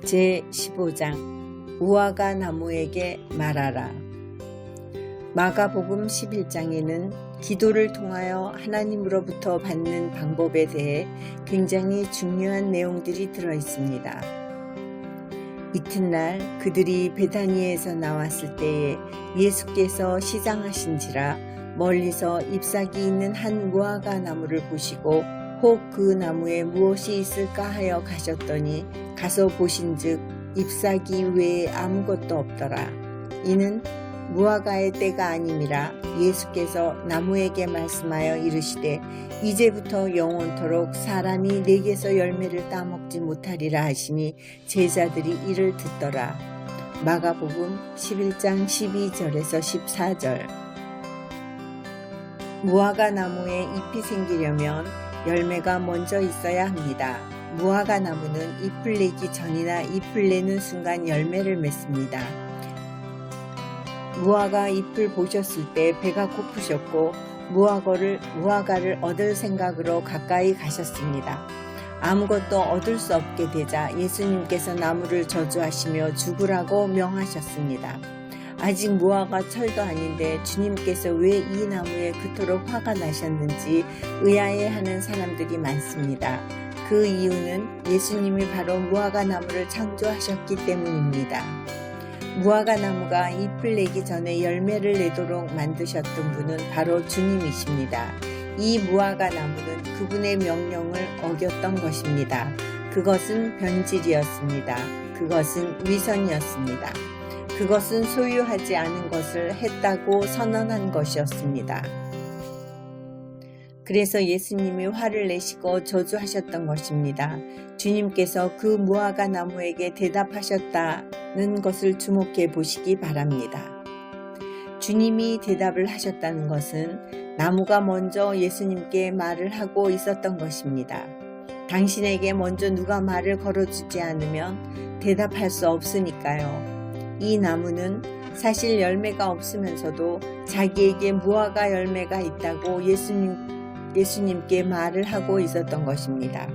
제15장 무화과 나무에게 말하라. 마가복음 11장에는 기도를 통하여 하나님으로부터 받는 방법에 대해 굉장히 중요한 내용들이 들어 있습니다. 이튿날 그들이 베다니에서 나왔을 때에 예수께서 시장하신지라 멀리서 잎사귀 있는 한 무화과 나무를 보시고 혹 그 나무에 무엇이 있을까 하여 가셨더니 가서 보신즉 잎사귀 외에 아무것도 없더라. 이는 무화과의 때가 아님이라. 예수께서 나무에게 말씀하여 이르시되 이제부터 영원토록 사람이 내게서 열매를 따먹지 못하리라 하시니 제자들이 이를 듣더라. 마가복음 11장 12절에서 14절. 무화과 나무에 잎이 생기려면 열매가 먼저 있어야 합니다. 무화과 나무는 잎을 내기 전이나 잎을 내는 순간 열매를 맺습니다. 무화과 잎을 보셨을 때 배가 고프셨고 무화과를 얻을 생각으로 가까이 가셨습니다. 아무것도 얻을 수 없게 되자 예수님께서 나무를 저주하시며 죽으라고 명하셨습니다. 아직 무화과 철도 아닌데 주님께서 왜 이 나무에 그토록 화가 나셨는지 의아해하는 사람들이 많습니다. 그 이유는 예수님이 바로 무화과 나무를 창조하셨기 때문입니다. 무화과 나무가 잎을 내기 전에 열매를 내도록 만드셨던 분은 바로 주님이십니다. 이 무화과 나무는 그분의 명령을 어겼던 것입니다. 그것은 변질이었습니다. 그것은 위선이었습니다. 그것은 소유하지 않은 것을 했다고 선언한 것이었습니다. 그래서 예수님이 화를 내시고 저주하셨던 것입니다. 주님께서 그 무화과 나무에게 대답하셨다는 것을 주목해 보시기 바랍니다. 주님이 대답을 하셨다는 것은 나무가 먼저 예수님께 말을 하고 있었던 것입니다. 당신에게 먼저 누가 말을 걸어주지 않으면 대답할 수 없으니까요. 이 나무는 사실 열매가 없으면서도 자기에게 무화과 열매가 있다고 예수님께 말을 하고 있었던 것입니다.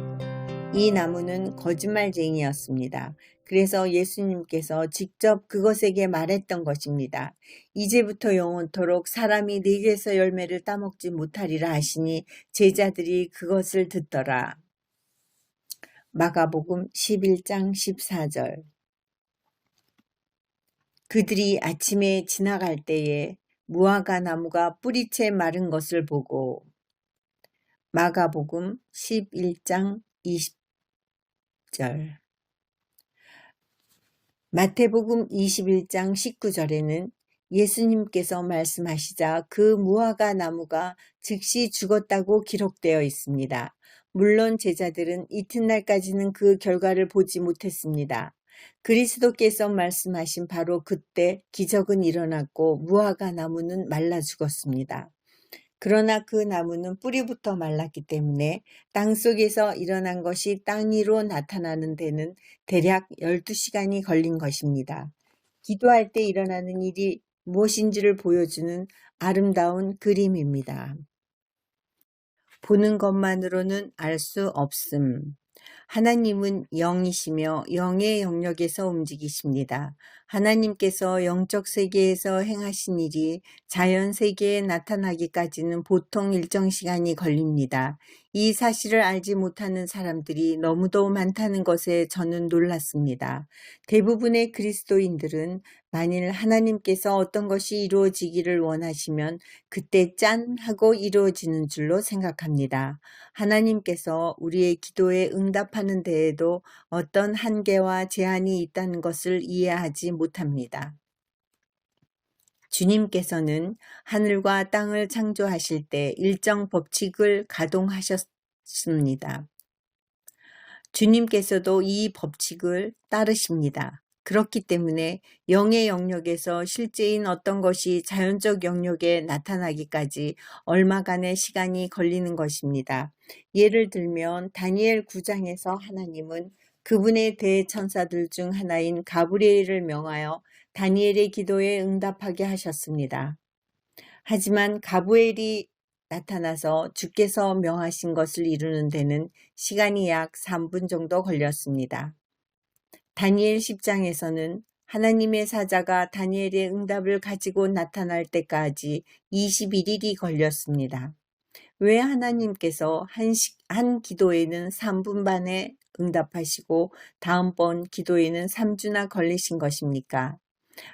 이 나무는 거짓말쟁이였습니다. 그래서 예수님께서 직접 그것에게 말했던 것입니다. 이제부터 영원토록 사람이 내게서 열매를 따먹지 못하리라 하시니 제자들이 그것을 듣더라. 마가복음 11장 14절. 그들이 아침에 지나갈 때에 무화과 나무가 뿌리채 마른 것을 보고. 마가복음 11장 20절. 마태복음 21장 19절에는 예수님께서 말씀하시자 그 무화과 나무가 즉시 죽었다고 기록되어 있습니다. 물론 제자들은 이튿날까지는 그 결과를 보지 못했습니다. 그리스도께서 말씀하신 바로 그때 기적은 일어났고 무화과 나무는 말라 죽었습니다. 그러나 그 나무는 뿌리부터 말랐기 때문에 땅속에서 일어난 것이 땅 위로 나타나는 데는 대략 12시간이 걸린 것입니다. 기도할 때 일어나는 일이 무엇인지를 보여주는 아름다운 그림입니다. 보는 것만으로는 알 수 없음. 하나님은 영이시며 영의 영역에서 움직이십니다. 하나님께서 영적 세계에서 행하신 일이 자연 세계에 나타나기까지는 보통 일정 시간이 걸립니다. 이 사실을 알지 못하는 사람들이 너무도 많다는 것에 저는 놀랐습니다. 대부분의 그리스도인들은 만일 하나님께서 어떤 것이 이루어지기를 원하시면 그때 짠 하고 이루어지는 줄로 생각합니다. 하나님께서 우리의 기도에 응답하는 데에도 어떤 한계와 제한이 있다는 것을 이해하지 못합니다. 주님께서는 하늘과 땅을 창조하실 때 일정 법칙을 가동하셨습니다. 주님께서도 이 법칙을 따르십니다. 그렇기 때문에 영의 영역에서 실제인 어떤 것이 자연적 영역에 나타나기까지 얼마간의 시간이 걸리는 것입니다. 예를 들면 다니엘 9장에서 하나님은 그분의 대천사들 중 하나인 가브리엘을 명하여 다니엘의 기도에 응답하게 하셨습니다. 하지만 가브리엘이 나타나서 주께서 명하신 것을 이루는 데는 시간이 약 3분 정도 걸렸습니다. 다니엘 10장에서는 하나님의 사자가 다니엘의 응답을 가지고 나타날 때까지 21일이 걸렸습니다. 왜 하나님께서 한 기도에는 3분 반에 응답하시고 다음번 기도에는 3주나 걸리신 것입니까?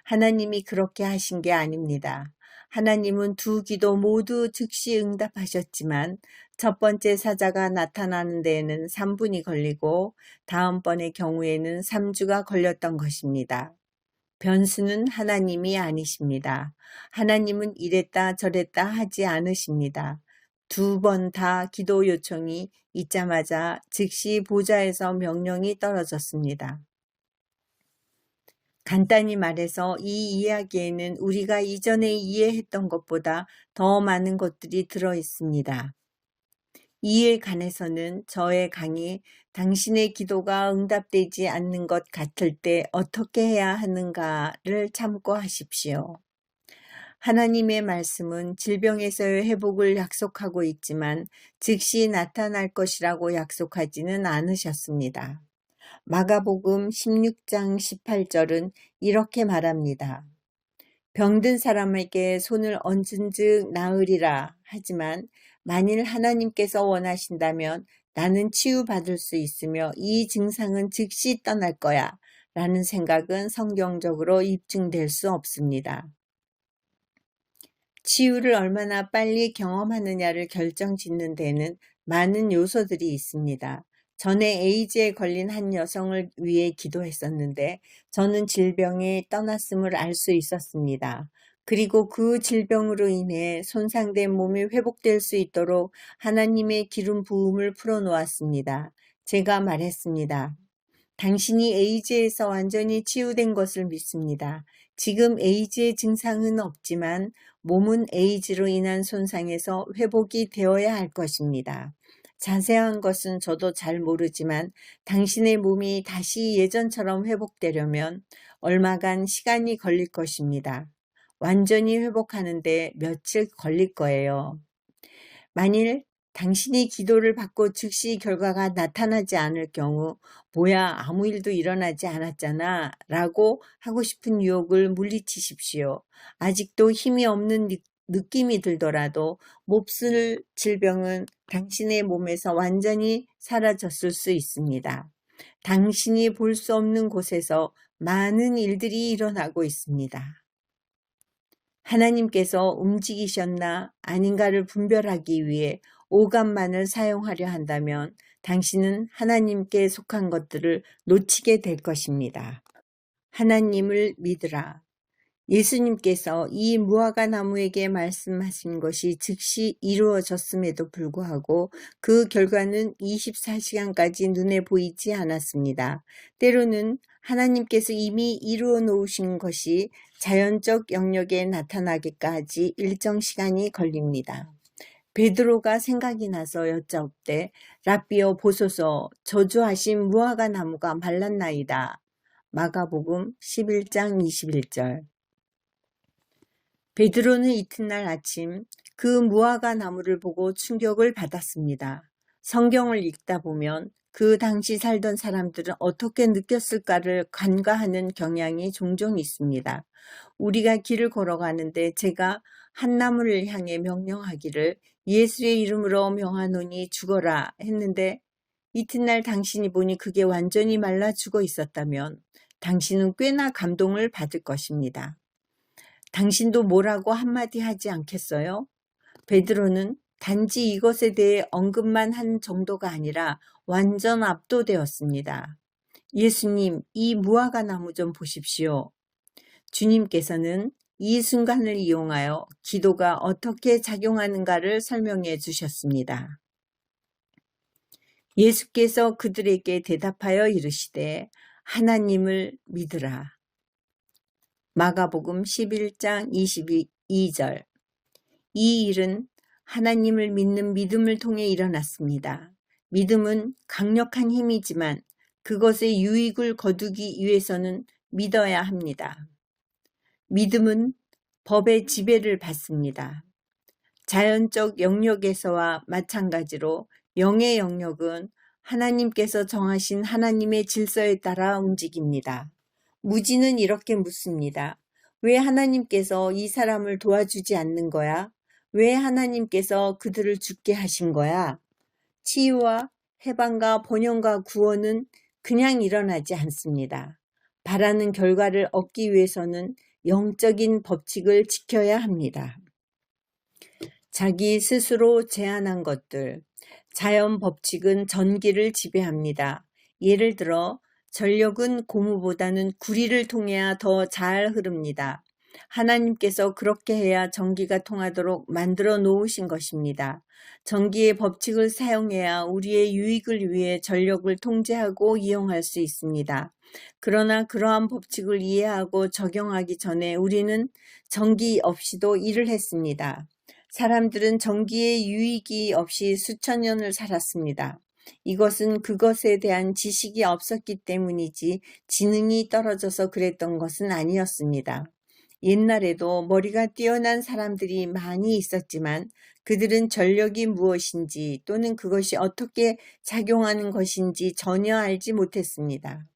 하나님이 그렇게 하신 게 아닙니다. 하나님은 두 기도 모두 즉시 응답하셨지만 첫 번째 사자가 나타나는 데에는 3분이 걸리고 다음번의 경우에는 3주가 걸렸던 것입니다. 변수는 하나님이 아니십니다. 하나님은 이랬다 저랬다 하지 않으십니다. 2번 다 기도 요청이 있자마자 즉시 보좌에서 명령이 떨어졌습니다. 간단히 말해서 이 이야기에는 우리가 이전에 이해했던 것보다 더 많은 것들이 들어 있습니다. 이에 관해서는 저의 강의 당신의 기도가 응답되지 않는 것 같을 때 어떻게 해야 하는가를 참고하십시오. 하나님의 말씀은 질병에서의 회복을 약속하고 있지만 즉시 나타날 것이라고 약속하지는 않으셨습니다. 마가복음 16장 18절은 이렇게 말합니다. 병든 사람에게 손을 얹은즉 나으리라 하지만 만일 하나님께서 원하신다면 나는 치유받을 수 있으며 이 증상은 즉시 떠날 거야 라는 생각은 성경적으로 입증될 수 없습니다. 치유를 얼마나 빨리 경험하느냐를 결정짓는 데는 많은 요소들이 있습니다. 전에 에이즈에 걸린 한 여성을 위해 기도했었는데 저는 질병이 떠났음을 알 수 있었습니다. 그리고 그 질병으로 인해 손상된 몸이 회복될 수 있도록 하나님의 기름 부음을 풀어놓았습니다. 제가 말했습니다. 당신이 에이즈에서 완전히 치유된 것을 믿습니다. 지금 에이즈의 증상은 없지만 몸은 에이즈로 인한 손상에서 회복이 되어야 할 것입니다. 자세한 것은 저도 잘 모르지만 당신의 몸이 다시 예전처럼 회복되려면 얼마간 시간이 걸릴 것입니다. 완전히 회복하는데 며칠 걸릴 거예요. 만일 당신이 기도를 받고 즉시 결과가 나타나지 않을 경우 뭐야 아무 일도 일어나지 않았잖아 라고 하고 싶은 유혹을 물리치십시오. 아직도 힘이 없는 느낌이 들더라도 몹쓸 질병은 당신의 몸에서 완전히 사라졌을 수 있습니다. 당신이 볼 수 없는 곳에서 많은 일들이 일어나고 있습니다. 하나님께서 움직이셨나 아닌가를 분별하기 위해 오감만을 사용하려 한다면 당신은 하나님께 속한 것들을 놓치게 될 것입니다. 하나님을 믿으라. 예수님께서 이 무화과 나무에게 말씀하신 것이 즉시 이루어졌음에도 불구하고 그 결과는 24시간까지 눈에 보이지 않았습니다. 때로는 하나님께서 이미 이루어 놓으신 것이 자연적 영역에 나타나기까지 일정 시간이 걸립니다. 베드로가 생각이 나서 여짜옵되 랍비여 보소서 저주하신 무화과 나무가 말랐나이다. 마가복음 11장 21절. 베드로는 이튿날 아침 그 무화과 나무를 보고 충격을 받았습니다. 성경을 읽다 보면 그 당시 살던 사람들은 어떻게 느꼈을까를 간과하는 경향이 종종 있습니다. 우리가 길을 걸어가는데 제가 한 나무를 향해 명령하기를 예수의 이름으로 명하노니 죽어라 했는데 이튿날 당신이 보니 그게 완전히 말라 죽어 있었다면 당신은 꽤나 감동을 받을 것입니다. 당신도 뭐라고 한마디 하지 않겠어요? 베드로는 단지 이것에 대해 언급만 한 정도가 아니라 완전 압도되었습니다. 예수님, 이 무화과 나무 좀 보십시오. 주님께서는 이 순간을 이용하여 기도가 어떻게 작용하는가를 설명해 주셨습니다. 예수께서 그들에게 대답하여 이르시되 하나님을 믿으라. 마가복음 11장 22절. 이 일은 하나님을 믿는 믿음을 통해 일어났습니다. 믿음은 강력한 힘이지만 그것의 유익을 거두기 위해서는 믿어야 합니다. 믿음은 법의 지배를 받습니다. 자연적 영역에서와 마찬가지로 영의 영역은 하나님께서 정하신 하나님의 질서에 따라 움직입니다. 무지는 이렇게 묻습니다. 왜 하나님께서 이 사람을 도와주지 않는 거야? 왜 하나님께서 그들을 죽게 하신 거야? 치유와 해방과 번영과 구원은 그냥 일어나지 않습니다. 바라는 결과를 얻기 위해서는 영적인 법칙을 지켜야 합니다. 자기 스스로 제안한 것들. 자연 법칙은 전기를 지배합니다. 예를 들어 전력은 고무보다는 구리를 통해야 더 잘 흐릅니다. 하나님께서 그렇게 해야 전기가 통하도록 만들어 놓으신 것입니다. 전기의 법칙을 사용해야 우리의 유익을 위해 전력을 통제하고 이용할 수 있습니다. 그러나 그러한 법칙을 이해하고 적용하기 전에 우리는 전기 없이도 일을 했습니다. 사람들은 전기의 유익이 없이 수천 년을 살았습니다. 이것은 그것에 대한 지식이 없었기 때문이지 지능이 떨어져서 그랬던 것은 아니었습니다. 옛날에도 머리가 뛰어난 사람들이 많이 있었지만 그들은 전력이 무엇인지 또는 그것이 어떻게 작용하는 것인지 전혀 알지 못했습니다.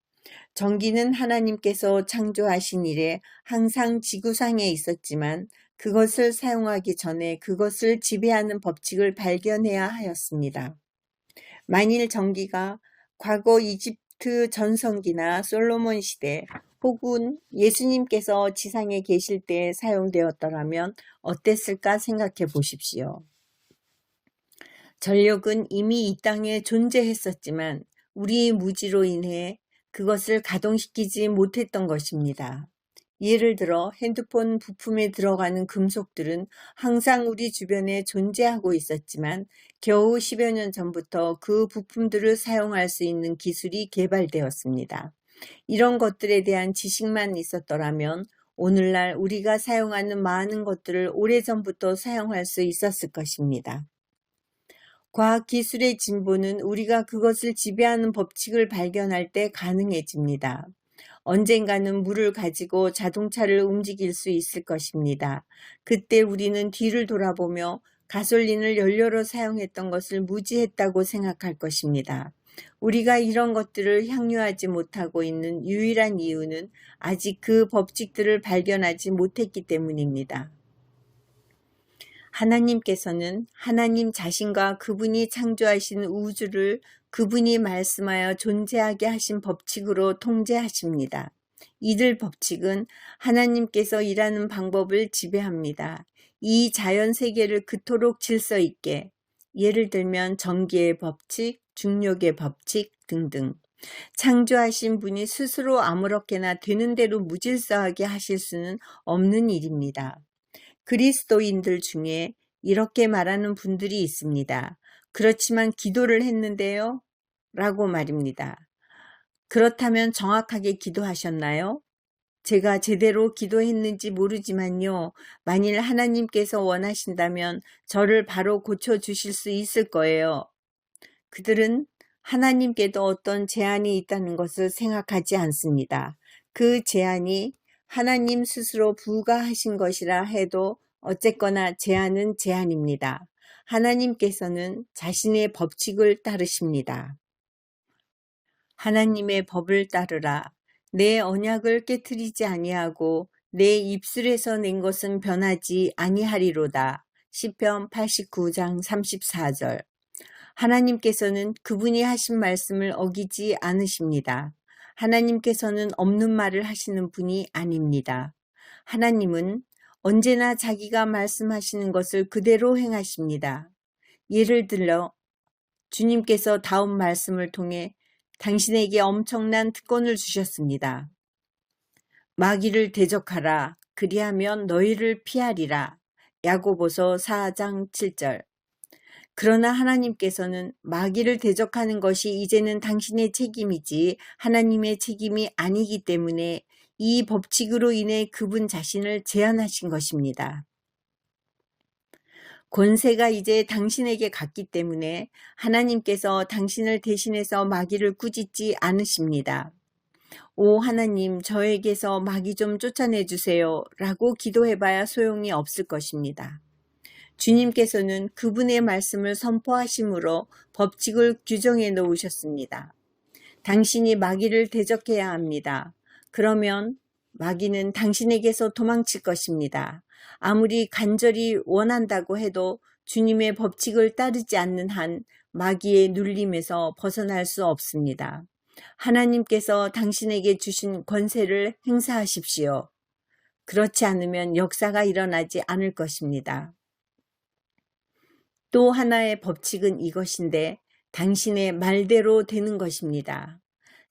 전기는 하나님께서 창조하신 이래 항상 지구상에 있었지만 그것을 사용하기 전에 그것을 지배하는 법칙을 발견해야 하였습니다. 만일 전기가 과거 이집트 전성기나 솔로몬 시대 혹은 예수님께서 지상에 계실 때 사용되었더라면 어땠을까 생각해 보십시오. 전력은 이미 이 땅에 존재했었지만 우리의 무지로 인해 그것을 가동시키지 못했던 것입니다. 예를 들어 핸드폰 부품에 들어가는 금속들은 항상 우리 주변에 존재하고 있었지만 겨우 10여 년 전부터 그 부품들을 사용할 수 있는 기술이 개발되었습니다. 이런 것들에 대한 지식만 있었더라면 오늘날 우리가 사용하는 많은 것들을 오래전부터 사용할 수 있었을 것입니다. 과학기술의 진보는 우리가 그것을 지배하는 법칙을 발견할 때 가능해집니다. 언젠가는 물을 가지고 자동차를 움직일 수 있을 것입니다. 그때 우리는 뒤를 돌아보며 가솔린을 연료로 사용했던 것을 무지했다고 생각할 것입니다. 우리가 이런 것들을 향유하지 못하고 있는 유일한 이유는 아직 그 법칙들을 발견하지 못했기 때문입니다. 하나님께서는 하나님 자신과 그분이 창조하신 우주를 그분이 말씀하여 존재하게 하신 법칙으로 통제하십니다. 이들 법칙은 하나님께서 일하는 방법을 지배합니다. 이 자연 세계를 그토록 질서 있게, 예를 들면 전기의 법칙, 중력의 법칙 등등. 창조하신 분이 스스로 아무렇게나 되는 대로 무질서하게 하실 수는 없는 일입니다. 그리스도인들 중에 이렇게 말하는 분들이 있습니다. 그렇지만 기도를 했는데요? 라고 말입니다. 그렇다면 정확하게 기도하셨나요? 제가 제대로 기도했는지 모르지만요. 만일 하나님께서 원하신다면 저를 바로 고쳐주실 수 있을 거예요. 그들은 하나님께도 어떤 제한이 있다는 것을 생각하지 않습니다. 그 제한이 하나님 스스로 부과하신 것이라 해도 어쨌거나 제한은 제한입니다. 하나님께서는 자신의 법칙을 따르십니다. 하나님의 법을 따르라. 내 언약을 깨트리지 아니하고 내 입술에서 낸 것은 변하지 아니하리로다. 시편 89장 34절. 하나님께서는 그분이 하신 말씀을 어기지 않으십니다. 하나님께서는 없는 말을 하시는 분이 아닙니다. 하나님은 언제나 자기가 말씀하시는 것을 그대로 행하십니다. 예를 들어 주님께서 다음 말씀을 통해 당신에게 엄청난 특권을 주셨습니다. 마귀를 대적하라. 그리하면 너희를 피하리라. 야고보서 4장 7절. 그러나 하나님께서는 마귀를 대적하는 것이 이제는 당신의 책임이지 하나님의 책임이 아니기 때문에 이 법칙으로 인해 그분 자신을 제한하신 것입니다. 권세가 이제 당신에게 갔기 때문에 하나님께서 당신을 대신해서 마귀를 꾸짖지 않으십니다. 오 하나님, 저에게서 마귀 좀 쫓아내 주세요 라고 기도해봐야 소용이 없을 것입니다. 주님께서는 그분의 말씀을 선포하심으로 법칙을 규정해 놓으셨습니다. 당신이 마귀를 대적해야 합니다. 그러면 마귀는 당신에게서 도망칠 것입니다. 아무리 간절히 원한다고 해도 주님의 법칙을 따르지 않는 한 마귀의 눌림에서 벗어날 수 없습니다. 하나님께서 당신에게 주신 권세를 행사하십시오. 그렇지 않으면 역사가 일어나지 않을 것입니다. 또 하나의 법칙은 이것인데 당신의 말대로 되는 것입니다.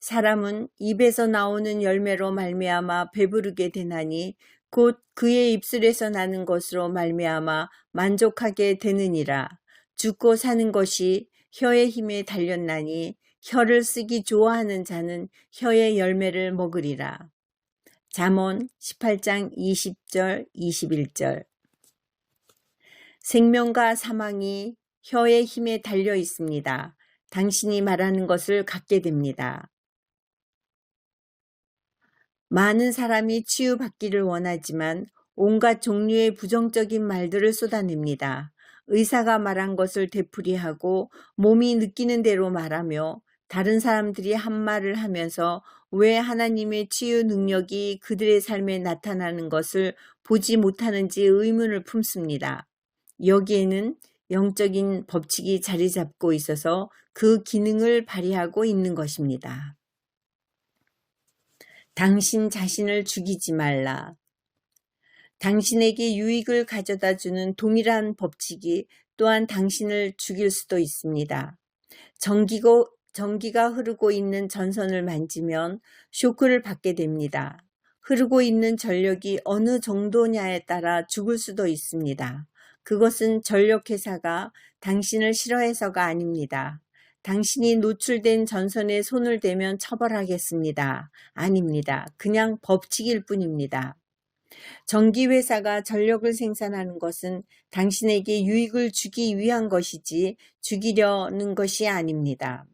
사람은 입에서 나오는 열매로 말미암아 배부르게 되나니 곧 그의 입술에서 나는 것으로 말미암아 만족하게 되느니라. 죽고 사는 것이 혀의 힘에 달렸나니 혀를 쓰기 좋아하는 자는 혀의 열매를 먹으리라. 잠언 18장 20절 21절. 생명과 사망이 혀의 힘에 달려 있습니다. 당신이 말하는 것을 갖게 됩니다. 많은 사람이 치유받기를 원하지만 온갖 종류의 부정적인 말들을 쏟아냅니다. 의사가 말한 것을 되풀이하고 몸이 느끼는 대로 말하며 다른 사람들이 한 말을 하면서 왜 하나님의 치유 능력이 그들의 삶에 나타나는 것을 보지 못하는지 의문을 품습니다. 여기에는 영적인 법칙이 자리 잡고 있어서 그 기능을 발휘하고 있는 것입니다. 당신 자신을 죽이지 말라. 당신에게 유익을 가져다 주는 동일한 법칙이 또한 당신을 죽일 수도 있습니다. 전기가 흐르고 있는 전선을 만지면 쇼크를 받게 됩니다. 흐르고 있는 전력이 어느 정도냐에 따라 죽을 수도 있습니다. 그것은 전력회사가 당신을 싫어해서가 아닙니다. 당신이 노출된 전선에 손을 대면 처벌하겠습니다. 아닙니다. 그냥 법칙일 뿐입니다. 전기회사가 전력을 생산하는 것은 당신에게 유익을 주기 위한 것이지 죽이려는 것이 아닙니다.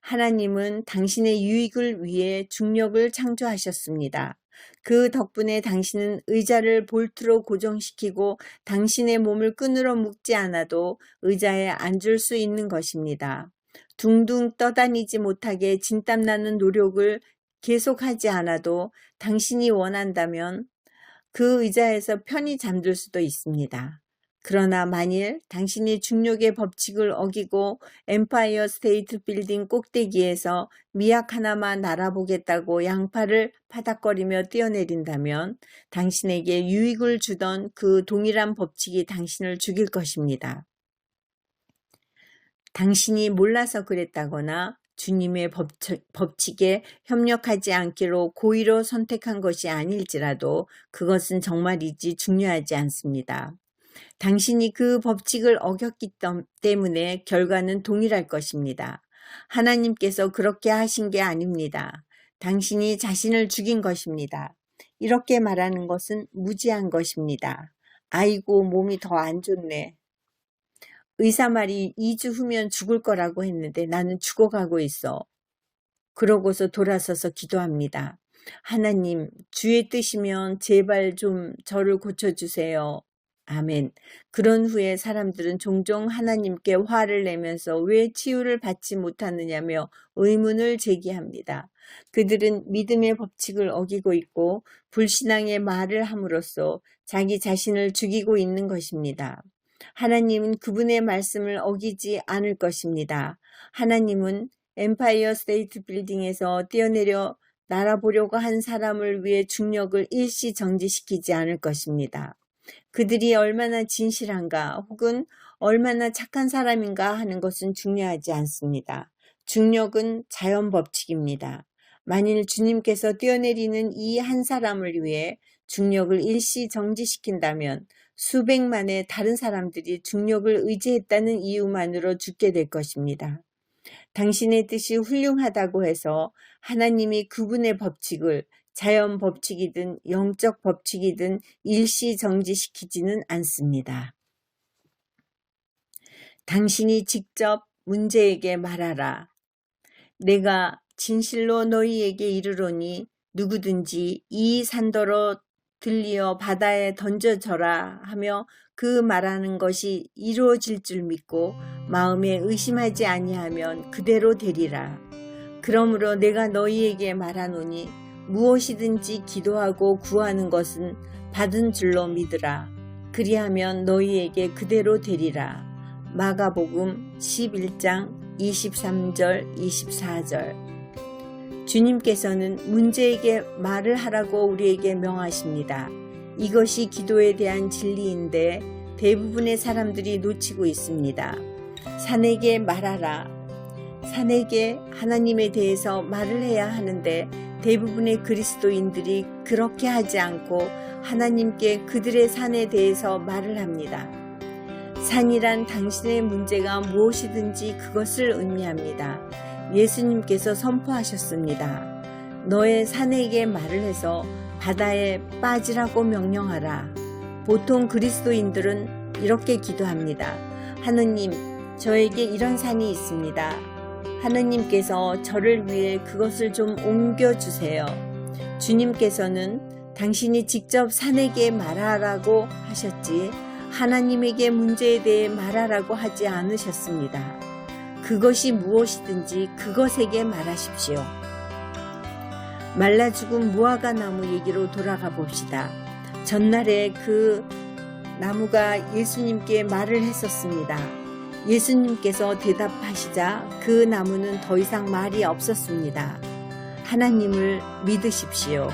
하나님은 당신의 유익을 위해 중력을 창조하셨습니다. 그 덕분에 당신은 의자를 볼트로 고정시키고 당신의 몸을 끈으로 묶지 않아도 의자에 앉을 수 있는 것입니다. 둥둥 떠다니지 못하게 진땀나는 노력을 계속하지 않아도 당신이 원한다면 그 의자에서 편히 잠들 수도 있습니다. 그러나 만일 당신이 중력의 법칙을 어기고 엠파이어 스테이트 빌딩 꼭대기에서 미약 하나만 날아보겠다고 양팔을 파닥거리며 뛰어내린다면 당신에게 유익을 주던 그 동일한 법칙이 당신을 죽일 것입니다. 당신이 몰라서 그랬다거나 주님의 법칙에 협력하지 않기로 고의로 선택한 것이 아닐지라도 그것은 정말이지 중요하지 않습니다. 당신이 그 법칙을 어겼기 때문에 결과는 동일할 것입니다. 하나님께서 그렇게 하신 게 아닙니다. 당신이 자신을 죽인 것입니다. 이렇게 말하는 것은 무지한 것입니다. 아이고, 몸이 더 안 좋네. 의사 말이 2주 후면 죽을 거라고 했는데 나는 죽어가고 있어. 그러고서 돌아서서 기도합니다. 하나님, 주의 뜻이면 제발 좀 저를 고쳐주세요. 아멘. 그런 후에 사람들은 종종 하나님께 화를 내면서 왜 치유를 받지 못하느냐며 의문을 제기합니다. 그들은 믿음의 법칙을 어기고 있고 불신앙의 말을 함으로써 자기 자신을 죽이고 있는 것입니다. 하나님은 그분의 말씀을 어기지 않을 것입니다. 하나님은 엠파이어 스테이트 빌딩에서 뛰어내려 날아보려고 한 사람을 위해 중력을 일시 정지시키지 않을 것입니다. 그들이 얼마나 진실한가 혹은 얼마나 착한 사람인가 하는 것은 중요하지 않습니다. 중력은 자연 법칙입니다. 만일 주님께서 뛰어내리는 이 한 사람을 위해 중력을 일시 정지시킨다면 수백만의 다른 사람들이 중력을 의지했다는 이유만으로 죽게 될 것입니다. 당신의 뜻이 훌륭하다고 해서 하나님이 그분의 법칙을 자연 법칙이든 영적 법칙이든 일시 정지시키지는 않습니다. 당신이 직접 문제에게 말하라. 내가 진실로 너희에게 이르노니 누구든지 이 산더러 들리어 바다에 던져져라 하며 그 말하는 것이 이루어질 줄 믿고 마음에 의심하지 아니하면 그대로 되리라. 그러므로 내가 너희에게 말하노니 무엇이든지 기도하고 구하는 것은 받은 줄로 믿으라. 그리하면 너희에게 그대로 되리라. 마가복음 11장 23절 24절. 주님께서는 문제에게 말을 하라고 우리에게 명하십니다. 이것이 기도에 대한 진리인데 대부분의 사람들이 놓치고 있습니다. 산에게 말하라. 산에게 하나님에 대해서 말을 해야 하는데 대부분의 그리스도인들이 그렇게 하지 않고 하나님께 그들의 산에 대해서 말을 합니다. 산이란 당신의 문제가 무엇이든지 그것을 의미합니다. 예수님께서 선포하셨습니다. 너의 산에게 말을 해서 바다에 빠지라고 명령하라. 보통 그리스도인들은 이렇게 기도합니다. 하느님, 저에게 이런 산이 있습니다. 하느님께서 저를 위해 그것을 좀 옮겨주세요. 주님께서는 당신이 직접 산에게 말하라고 하셨지 하나님에게 문제에 대해 말하라고 하지 않으셨습니다. 그것이 무엇이든지 그것에게 말하십시오. 말라 죽은 무화과 나무 얘기로 돌아가 봅시다. 전날에 그 나무가 예수님께 말을 했었습니다. 예수님께서 대답하시자 그 나무는 더 이상 말이 없었습니다. 하나님을 믿으십시오.